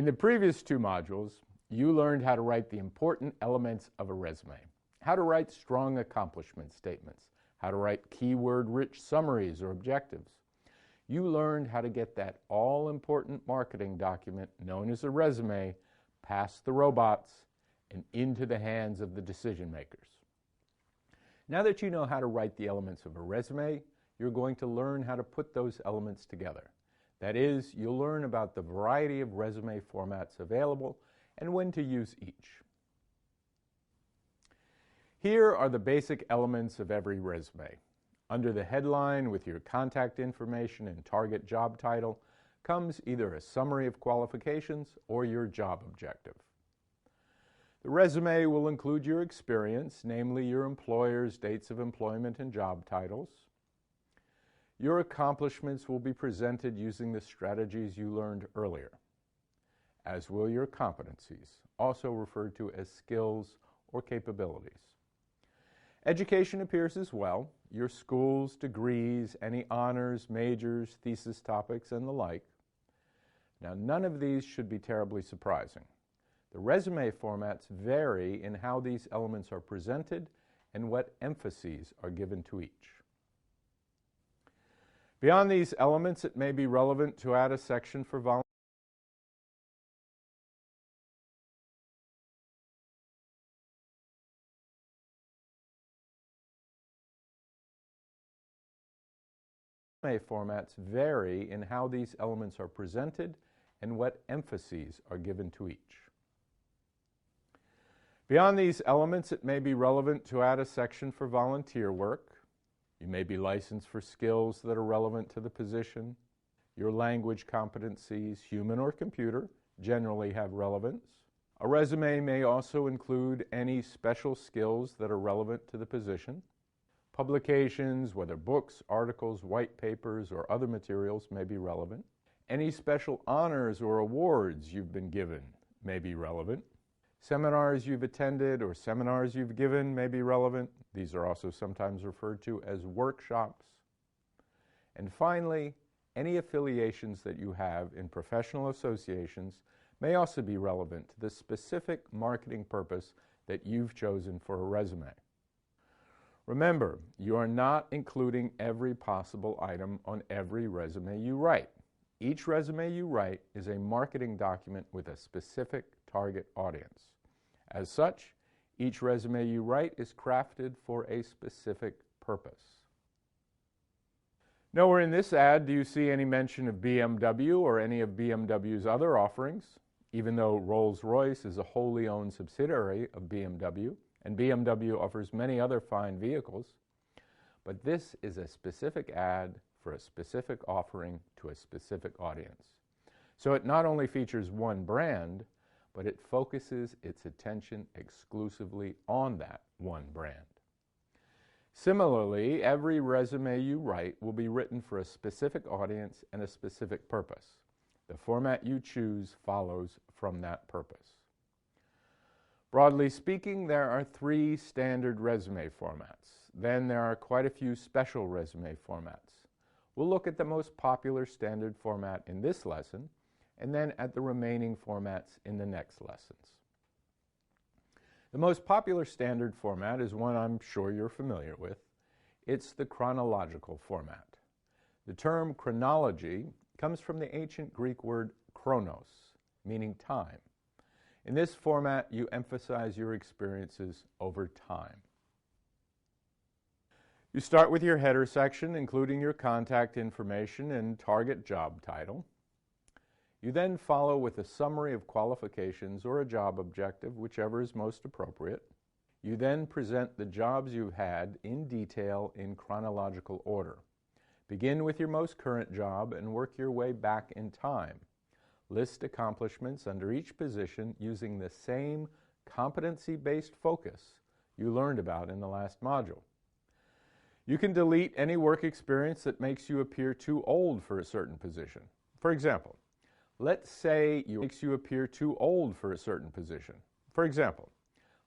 In the previous two modules, you learned how to write the important elements of a resume, how to write strong accomplishment statements, how to write keyword-rich summaries or objectives. You learned how to get that all-important marketing document known as a resume past the robots and into the hands of the decision makers. Now that you know how to write the elements of a resume, you're going to learn how to put those elements together. That is, you'll learn about the variety of resume formats available and when to use each. Here are the basic elements of every resume. Under the headline with your contact information and target job title comes either a summary of qualifications or your job objective. The resume will include your experience, namely your employer's dates of employment and job titles. Your accomplishments will be presented using the strategies you learned earlier, as will your competencies, also referred to as skills or capabilities. Education appears as well, your schools, degrees, any honors, majors, thesis topics, and the like. Now, none of these should be terribly surprising. The resume formats vary in how these elements are presented and what emphases are given to each. Beyond these elements, it may be relevant to add a section for volunteers. Formats vary in how these elements are presented and what emphases are given to each. Beyond these elements, it may be relevant to add a section for volunteer work. You may be licensed for skills that are relevant to the position. Your language competencies, human or computer, generally have relevance. A resume may also include any special skills that are relevant to the position. Publications, whether books, articles, white papers, or other materials, may be relevant. Any special honors or awards you've been given may be relevant. Seminars you've attended or seminars you've given may be relevant. These are also sometimes referred to as workshops. And finally, any affiliations that you have in professional associations may also be relevant to the specific marketing purpose that you've chosen for a resume. Remember, you are not including every possible item on every resume you write. Each resume you write is a marketing document with a specific target audience. As such, each resume you write is crafted for a specific purpose. Nowhere in this ad do you see any mention of BMW or any of BMW's other offerings, even though Rolls-Royce is a wholly owned subsidiary of BMW, and BMW offers many other fine vehicles. But this is a specific ad for a specific offering to a specific audience. So it not only features one brand, but it focuses its attention exclusively on that one brand. Similarly, every resume you write will be written for a specific audience and a specific purpose. The format you choose follows from that purpose. Broadly speaking, there are 3 standard resume formats. Then there are quite a few special resume formats. We'll look at the most popular standard format in this lesson, and then at the remaining formats in the next lessons. The most popular standard format is one I'm sure you're familiar with. It's the chronological format. The term chronology comes from the ancient Greek word chronos, meaning time. In this format, you emphasize your experiences over time. You start with your header section, including your contact information and target job title. You then follow with a summary of qualifications or a job objective, whichever is most appropriate. You then present the jobs you've had in detail in chronological order. Begin with your most current job and work your way back in time. List accomplishments under each position using the same competency-based focus you learned about in the last module. You can delete any work experience that makes you appear too old for a certain position. For example, let's say you appear too old for a certain position. For example,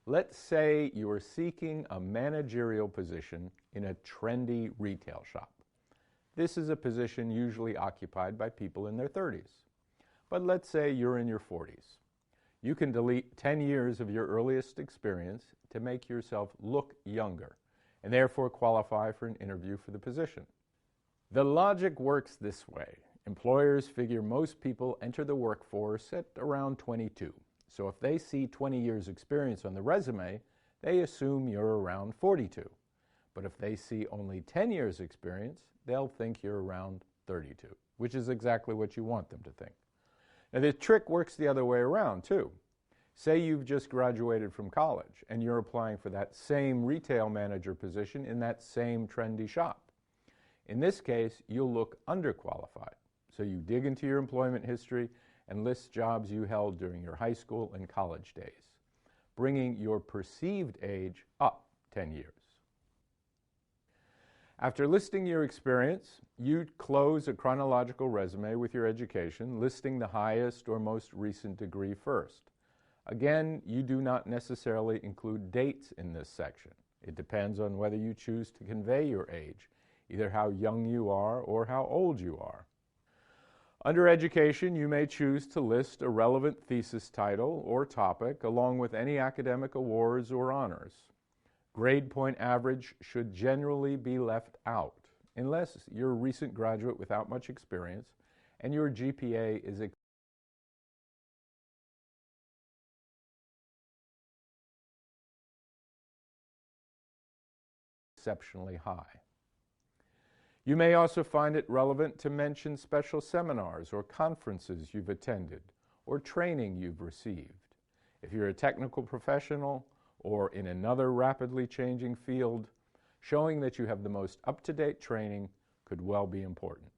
let's say you are seeking a managerial position in a trendy retail shop. This is a position usually occupied by people in their 30s. but let's say you're in your 40s. You can delete 10 years of your earliest experience to make yourself look younger and therefore qualify for an interview for the position. The logic works this way. Employers figure most people enter the workforce at around 22. So if they see 20 years experience on the resume, they assume you're around 42. But if they see only 10 years experience, they'll think you're around 32, which is exactly what you want them to think. Now the trick works the other way around too. Say you've just graduated from college and you're applying for that same retail manager position in that same trendy shop. In this case, you'll look underqualified. So you dig into your employment history and list jobs you held during your high school and college days, bringing your perceived age up 10 years. After listing your experience, you'd close a chronological resume with your education, listing the highest or most recent degree first. Again, you do not necessarily include dates in this section. It depends on whether you choose to convey your age, either how young you are or how old you are. Under education, you may choose to list a relevant thesis title or topic along with any academic awards or honors. Grade point average should generally be left out unless you're a recent graduate without much experience and your GPA is exceptionally high. You may also find it relevant to mention special seminars or conferences you've attended or training you've received. If you're a technical professional or in another rapidly changing field, showing that you have the most up-to-date training could well be important.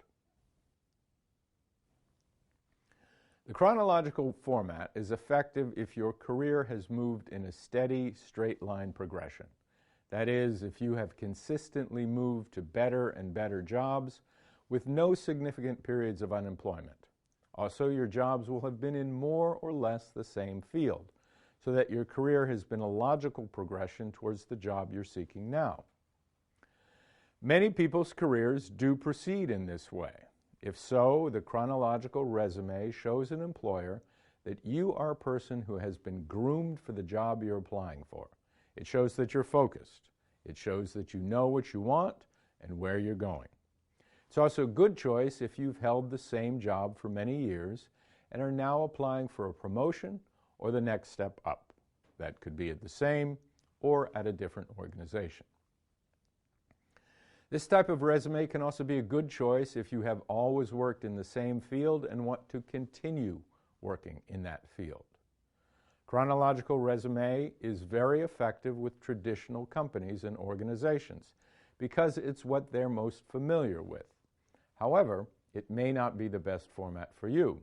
The chronological format is effective if your career has moved in a steady, straight-line progression. That is, if you have consistently moved to better and better jobs with no significant periods of unemployment. Also, your jobs will have been in more or less the same field, so that your career has been a logical progression towards the job you're seeking now. Many people's careers do proceed in this way. If so, the chronological resume shows an employer that you are a person who has been groomed for the job you're applying for. It shows that you're focused. It shows that you know what you want and where you're going. It's also a good choice if you've held the same job for many years and are now applying for a promotion or the next step up. That could be at the same or at a different organization. This type of resume can also be a good choice if you have always worked in the same field and want to continue working in that field. Chronological resume is very effective with traditional companies and organizations because it's what they're most familiar with. However, it may not be the best format for you.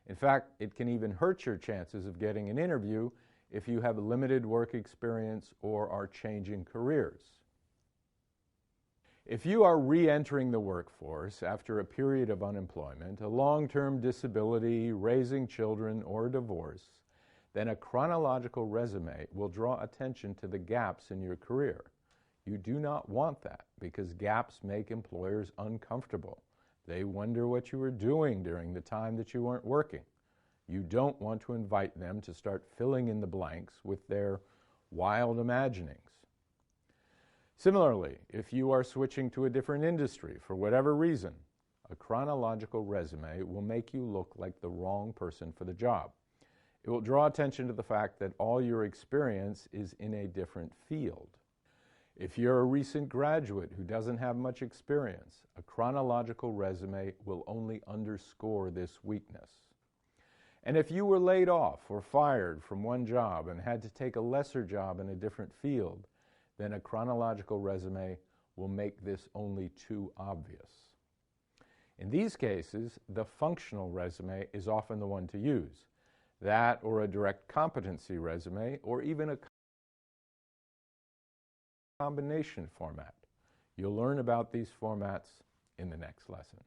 In fact, it can even hurt your chances of getting an interview if you have limited work experience or are changing careers. If you are re-entering the workforce after a period of unemployment, a long-term disability, raising children, or divorce, then a chronological resume will draw attention to the gaps in your career. You do not want that because gaps make employers uncomfortable. They wonder what you were doing during the time that you weren't working. You don't want to invite them to start filling in the blanks with their wild imaginings. Similarly, if you are switching to a different industry for whatever reason, a chronological resume will make you look like the wrong person for the job. It will draw attention to the fact that all your experience is in a different field. If you're a recent graduate who doesn't have much experience, a chronological resume will only underscore this weakness. And if you were laid off or fired from one job and had to take a lesser job in a different field, then a chronological resume will make this only too obvious. In these cases, the functional resume is often the one to use. That or a direct competency resume or even a combination format. You'll learn about these formats in the next lesson.